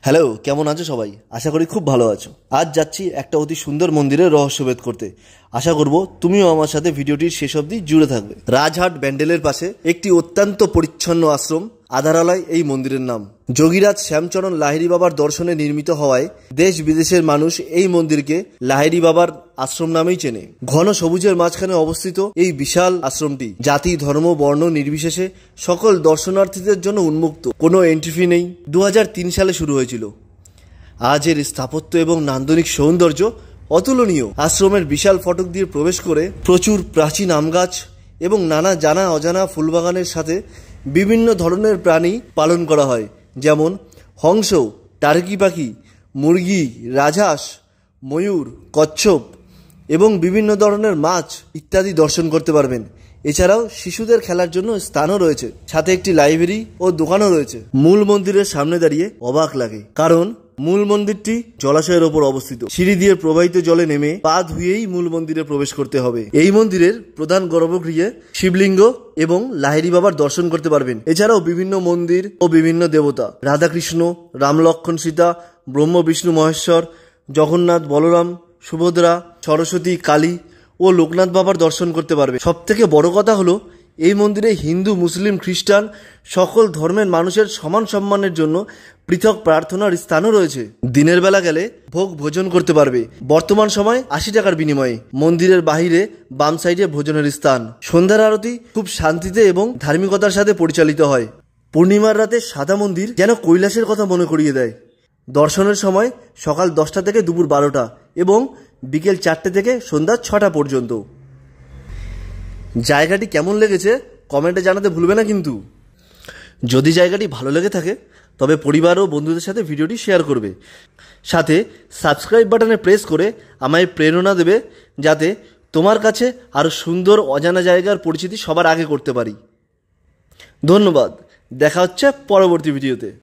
Hello, কেমন আছো সবাই? আশা করি খুব ভালো আছো। আজ যাচ্ছি একটা অতি সুন্দর মন্দিরের রহস্যভেদ করতে। আশা করব তুমিও আমার সাথে ভিডিওটির শেষ অবধি জুড়ে থাকবে। রাজহাট ব্যান্ডেলের পাশে একটি অত্যন্ত পরিচ্ছন্ন আশ্রম আধারালয় এই মন্দিরের নাম। যোগীরাজ শ্যামচরণ লাহিড়ী বাবার দর্শনে নির্মিত হওয়ায় দেশ বিদেশের মানুষ এই মন্দিরকে লাহিড়ী বাবার আশ্রম নামেই চেনে। ঘন সবুজের মাঝখানে অবস্থিত এই বিশাল আশ্রমটি জাতি, ধর্ম, বর্ণ নির্বিশেষে সকল দর্শনার্থীদের জন্য উন্মুক্ত। কোনো এন্ট্রি ফি নেই। 2003 সালে শুরু হয়েছিল। আজ এর স্থাপত্য এবং নান্দনিক সৌন্দর্য অতুলনীয়। আশ্রমের বিশাল ফটক দিয়ে প্রবেশ করে প্রচুর প্রাচীন আম গাছ এবং নানা জানা অজানা ফুলবাগানের সাথে বিভিন্ন ধরনের প্রাণী পালন করা হয়, যেমন হংস, টার্কি পাখি, মুরগি, রাজহাঁস, ময়ূর, কচ্ছপ এবং বিভিন্ন ধরনের মাছ ইত্যাদি দর্শন করতে পারবেন। এছাড়াও শিশুদের খেলার জন্য স্থানও রয়েছে, সাথে একটি লাইব্রেরি ও দোকানও রয়েছে। মূল মন্দিরের সামনে দাঁড়িয়ে অবাক লাগে, কারণ মূল মন্দিরটি জলাশয়ের ওপর অবস্থিত। সিঁড়ি দিয়ে প্রবাহিত জলে নেমে পা ধুয়েই মূল মন্দিরে প্রবেশ করতে হবে। এই মন্দিরের প্রধান গর্ভগৃহে শিবলিঙ্গ এবং লাহিড়ী বাবার দর্শন করতে পারবেন। এছাড়াও বিভিন্ন মন্দির ও বিভিন্ন দেবতা, রাধাকৃষ্ণ, রাম, লক্ষ্মণ, সীতা, ব্রহ্ম, বিষ্ণু, মহেশ্বর, জগন্নাথ, বলরাম, সুভদ্রা, সরস্বতী, কালী ও লোকনাথ বাবার দর্শন করতে পারবে। সব থেকে বড় কথা হলো, এই মন্দিরে হিন্দু, মুসলিম, খ্রিস্টান সকল ধর্মের মানুষের সমান সম্মানের জন্য পৃথক প্রার্থনার স্থানও রয়েছে। দিনের বেলা গেলে ভোগ ভোজন করতে পারবে। বর্তমান সময় 80 টাকার বিনিময়ে। মন্দিরের বাহিরে বাম সাইডে ভোজনের স্থান। সন্ধ্যার আরতি খুব শান্তিতে এবং ধার্মিকতার সাথে পরিচালিত হয়। পূর্ণিমার রাতে সাদা মন্দির যেন কৈলাসের কথা মনে করিয়ে দেয়। দর্শনের সময় সকাল 10টা থেকে দুপুর 12টা এবং বিকেল 4টে থেকে সন্ধ্যা 6টা পর্যন্ত। জায়গাটি কেমন লেগেছে কমেন্টে জানাতে ভুলবে না কিন্তু। যদি জায়গাটি ভালো লেগে থাকে তবে পরিবার ও বন্ধুদের সাথে ভিডিওটি শেয়ার করবে। সাথে সাবস্ক্রাইব বাটনে প্রেস করে আমায় প্রেরণা দেবে, যাতে তোমার কাছে আরও সুন্দর অজানা জায়গার পরিচিতি সবার আগে করতে পারি। ধন্যবাদ। দেখা হচ্ছে পরবর্তী ভিডিওতে।